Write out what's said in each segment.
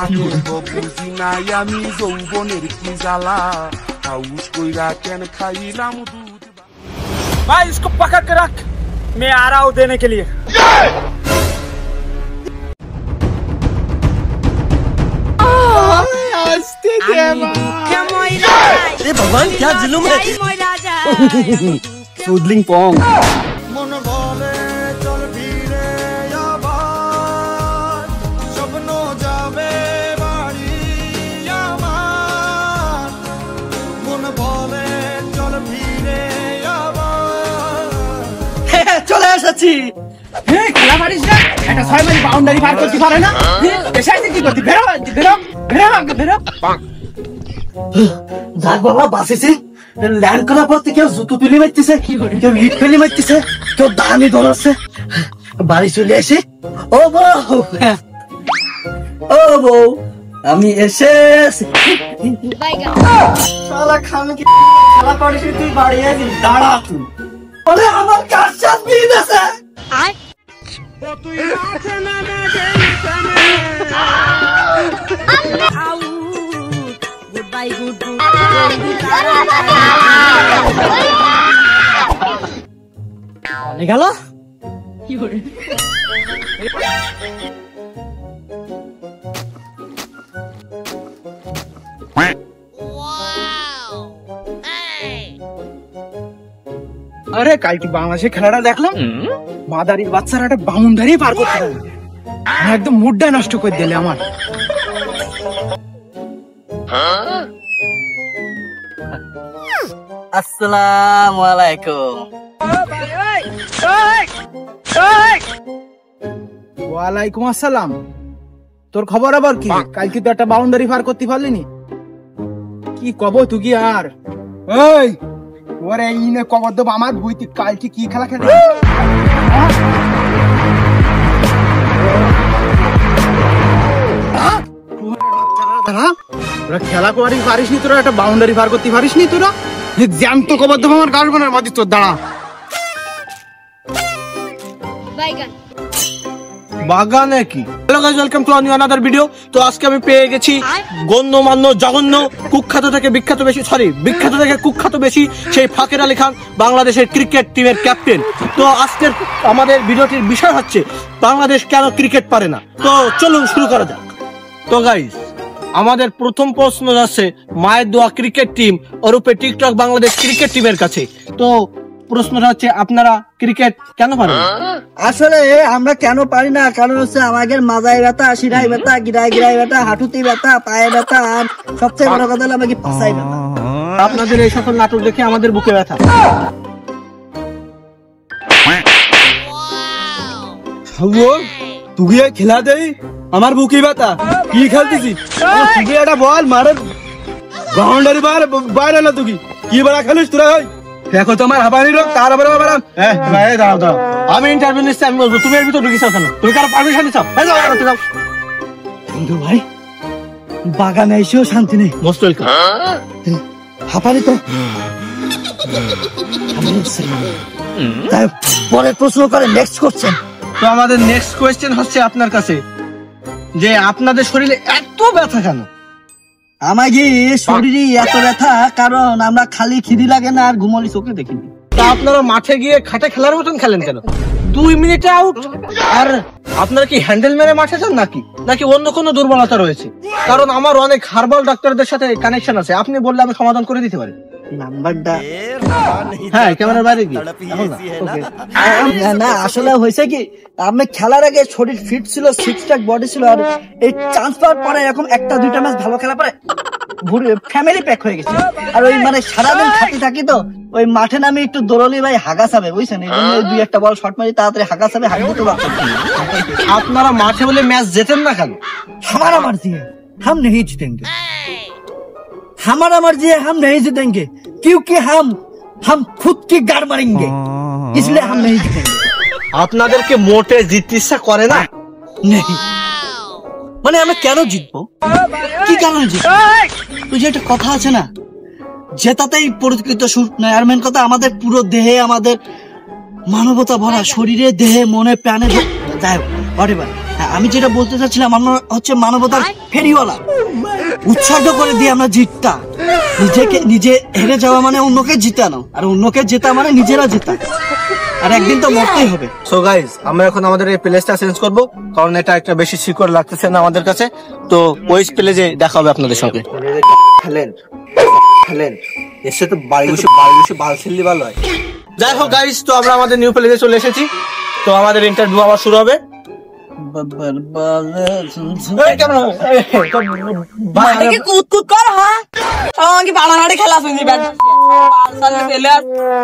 আগে তো বুঝি নাই আমি যৌবনের কি জ্বালা হাউস কইরা কেন খাইলাম দুধ। भाई इसको पकड़ के रख, मैं आ रहा हूँ देने के लिए। अरे भगवान क्या जुलुम है। सूदलिंग पोंग চলে এসেছি। খেলা পারিস না, একটা 6 মাইল বাউন্ডারি পার করতে পারে না, এসে কি করতে? বেরো বেরো বেরো বেরো। যাক বাবা বাঁচেছি। ল্যান্ড করার পর কেউ জুতো তুলে মারতেছে, কেউ ইট ফেলে মারতেছে, কেউ দানি ধরাচ্ছে। বাড়ি চলে এসে ও বউ, ও বউ আমি এসেছি। শালা খান কি খেলা পারিস তুই বাড়ি আছিস? দাঁড়া তুই। আরে আমার কাজ সাথ মিল আছে। তুই আছে না না গুড বাই গুড গুড। গেল আরে কালকে বাংলাদেশের খেলাটা দেখলাম, মাদারির বাচ্চারা একটা বাউন্ডারি পার করতে পারে, একদম মুডটা নষ্ট করে দিলে আমার। আসসালামু আলাইকুম। ওয়ালাইকুম আসসালাম। তোর খবর আবার কি? কালকে তো একটা বাউন্ডারি পার করতে পারলিনি, কি কব তুই কি আর? ওই ওরে ইনে কবর দেব আমার বইতে, কালকে কি খেলা খেলে? তোরা খেলা করি পারিস নি, তোরা একটা বাউন্ডারি পার করতে পারিস নি? তোরা জ্যান্ত কবর দেব আমার গার্লফ্রেন্ডের মধ্যে। তোর দাঁড়া বাগানে কি? Hello guys, welcome to new another video. তো আজকে আমি পেয়ে গেছি গণ্যমান্য জঘন্য কুখ্যাত থেকে বিখ্যাত বেশি, বিখ্যাত থেকে কুখ্যাত বেশি সেই ফাকের আলী খান, বাংলাদেশের ক্রিকেট টিমের ক্যাপ্টেন। তো আজকের আমাদের ভিডিওটির বিষয় হচ্ছে বাংলাদেশ কেন ক্রিকেট পারে না। তো চলুন শুরু করা যাক। তো গাইস, আমাদের প্রথম প্রশ্ন যাচ্ছে মায়ের দোয়া ক্রিকেট টিম ওরূপে টিকটক বাংলাদেশ ক্রিকেট টিমের কাছে। তো প্রশ্নটা হচ্ছে আপনারা ক্রিকেট কেন পারেন? আসলে আমরা কেন পারি না, কারণ হচ্ছে আমাদের মাজায় ব্যথা, শিরায় ব্যথা, গিরায় ব্যথা, হাঁটুতে ব্যথা, পায়ে ব্যথা, আর সবচেয়ে বড় কথা হলো আমাকে পাছায় ব্যথা। আপনাদের এই সকল নাটক দেখে আমাদের বুকে ব্যথা। তুই খেলা দেই আমার বুকে ব্যথা, কি খেলতেছিস? তুই একটা বল মারে বাউন্ডারি বাইরে না, তুই কি বড় খেলিস তোরা? দেখো তোমার হাবানি রোগ, তার আবার দাঁড়াও দাঁড়াও, আমি ইন্টারভিউ নিচ্ছি, আমি বলবো তুমি এর ভিতর ঢুকিস কেন? তুমি কারো পারমিশন নিচ্ছ? বন্ধু ভাই বাগানে এসেও শান্তি নেই। Most welcome. হাঁপানি তো তাই পরের প্রশ্ন করে নেক্সট কোশ্চেন। তো আমাদের নেক্সট কোয়েশ্চেন হচ্ছে আপনার কাছে যে আপনাদের শরীরে এত ব্যথা কেন? আমাদের শরীরে এত ব্যথা কারণ আমরা খালি খিদি লাগে না আর ঘুমলি চোখে দেখিনি। তা আপনারা মাঠে গিয়ে খাটে খেলার মতন খেলেন কেন? 2 মিনিটে আউট। আর আপনারা কি হ্যান্ডেল মেরে মাঠে যান নাকি অন্য কোনো দুর্বলতা রয়েছে? কারণ আমার অনেক হার্বাল ডাক্তারদের সাথে কানেকশন আছে, আপনি বললে আমি সমাধান করে দিতে পারি। নাম্বারটা হ্যাঁ, ক্যামেরার বাইরে কি? না আসলে হয়েছে কি, আমি খেলার আগে শরীর ফিট ছিল, সিক্স প্যাক বডি ছিল, আর এই চান্স পাওয়ার পরে এরকম একটা দুইটা ম্যাচ ভালো খেলা পরে ফ্যামিলি প্যাক হয়ে গেছে। আর ওই মানে সারাদিন থাকি তো ওই মাঠে নামে একটু দৌড়লি ভাই হাগা চাবে, বুঝছেন? এই জন্য 2-1 বল শর্ট মারি তাড়াতাড়ি হাগা চাবে, হাগা দিতে পারছেন। আপনারা মাঠে বলে ম্যাচ জেতেন না কেন? हमारा मर्जी है, हम नहीं जीतेंगे। हमारा मर्जी है, हम नहीं जीतेंगे क्योंकि हम खुद की गाड़ मारेंगे, इसलिए हम नहीं जीतेंगे। আপনাদেরকে মোটে জিততে ইচ্ছা করে না? नहीं মানে আমরা কেন জিতবো, কি কারণে জিতবো? ওই যে একটা কথা আছে না, জেতাতেই প্রকৃত সুখ নয়। আর মেন কথা আমাদের পুরো দেহে আমাদের মানবতা ভরা, শরীরে দেহে মনে প্রাণে, যাই হোক হ্যাঁ, আমি যেটা বলতে চাচ্ছিলাম, আমরা হচ্ছে মানবতার ফেরিওয়ালা। উৎসর্গ করে দিয়ে আমরা জিততা। নিজে হেরে যাওয়া মানে অন্যকে জিতানো, আর অন্যকে জেতা মানে নিজেরা জেতা। আর একদিন তো মরতেই হবে। সো গাইজ, আমরা এখন আমাদের এই প্লেসটা চেঞ্জ করব, কারণ এটা একটা বেশি সিকিউর লাগতেছে না আমাদের কাছে। তো ওই প্লেসে দেখা হবে আপনাদের সঙ্গে। খেলেন এসে তো বাড়ি বসে বাল ছেলে ভালো হয়। যাই হোক গাইজ, তো আমরা আমাদের নিউ প্লেসে চলে এসেছি। তো আমাদের ইন্টারভিউ আবার শুরু হবে।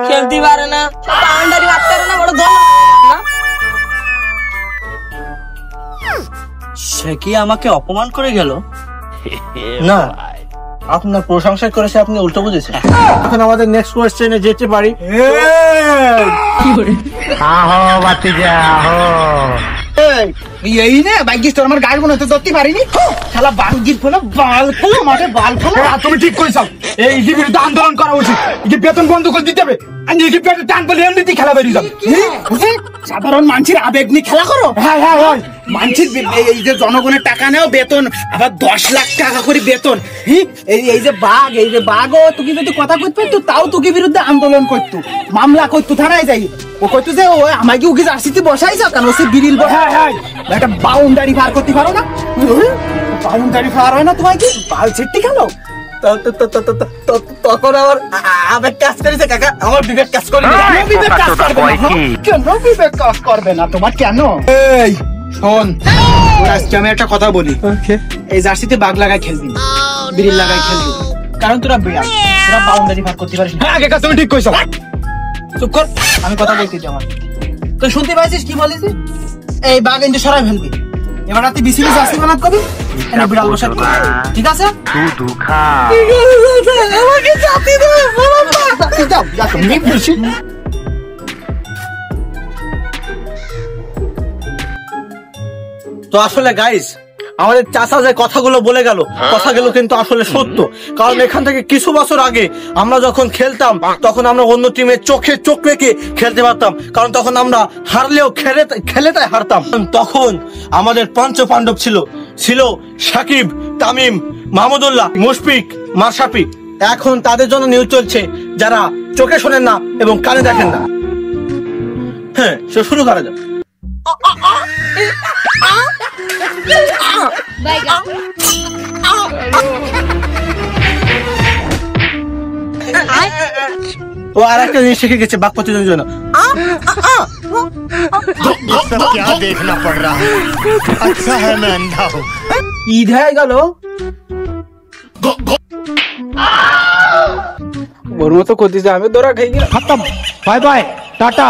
খেলতে পারে না, বাউন্ডারি মারতে পারে না, বড় সে কি আমাকে অপমান করে গেল? না, আপনার প্রশংসা করেছে, আপনি উল্টো বুঝেছেন। এখন আমাদের নেক্সট কোয়েশ্চেনে যেতে পারি। এই নে বাইকিস তোর আমার গাড়ি মনে হতে ধরতে পারিনি। শালা বাঙ্গির ফেলো, বাল ফেলো, মাঠে বাল ফেলো। তুমি ঠিক করেছ, এই বিরুদ্ধে আন্দোলন করা উচিত। এই বেতন বন্ধ করে দিতে হবে। পেটে টান বলে এমনিতেই খেলা বেরিয়ে যাবে। সাধারণ মানুষের আবেগ নিয়ে খেলা করো। হ্যাঁ হ্যাঁ হ্যাঁ, মানুষের এই যে জনগণের টাকা নেও বেতন, আবার 10 লাখ টাকা করে বেতন। এই যে বাঘও তুই যদি কথা কইতে পারতো, তাও তোকে বিরুদ্ধে আন্দোলন করতো, মামলা করতো, থানায় যাই। ও কইতো যে ও আমাকে উকি জার্সিতে বসাইছ কেন? সে বিড়িল একটা বাউন্ডারি পার করতে পারো না? বাউন্ডারি পার হয় না তোমায় কি বাল ছিটতে খেলো? তখন আমার আবেগ কাজ করেছে কাকা, আমার বিবেক কাজ করে। কেন বিবেক কাজ করবে না তোমার? কেন? এই শোন, আজকে আমি একটা কথা বলি। এই জার্সিতে বাঘ লাগাই খেলবি, বিড়িল লাগাই খেলবি, কারণ তোরা বিড়াল, তোরা বাউন্ডারি পার করতে পারিস না। আগে তুমি ঠিক কইছো। চুপ কর, আমি কথা বলতে যাই। আমার তো শুনতে পাইছিস কি বলিস? এই বাঘ এনে সরাই ফেলবি। এবার রাতে বিসিবি জার্সি বানাত কবি, এনে বিড়াল বসাত কবি, ঠিক আছে? আমাকে জাতি দে, দাও যা তুমি বেশি। তো আসলে গাইস, আমাদের চাচা যে কথাগুলো বলে গেল, কথাগুলো কিন্তু আসলে সত্য। কারণ এখান থেকে কিছু বছর আগে আমরা যখন খেলতাম, তখন আমরা অন্য টিমের চোখে চোখ রেখে খেলতে পারতাম, কারণ তখন আমরা হারলেও খেলেটাই হারতাম। তখন আমাদের পঞ্চ পাণ্ডব ছিল সাকিব, তামিম, মাহমুদুল্লাহ, মুশফিক, মাশরাফি। এখন তাদের জন্য নিউজ চলছে যারা চোখে শোনেন না এবং কানে দেখেন না। হ্যাঁ, শুরু করা যাক। ও আর একটা জিনিস শিখে গেছে বাঘ প্রতিযোগিতার জন্য। क्या देखना पड़ रहा है? अच्छा है मैं अंधा हूँ। ঈদ হয়ে গেল, ওর মতো করতে আমি দৌড়া খাই গেলাম। খতম, বাই বাই, টাটা।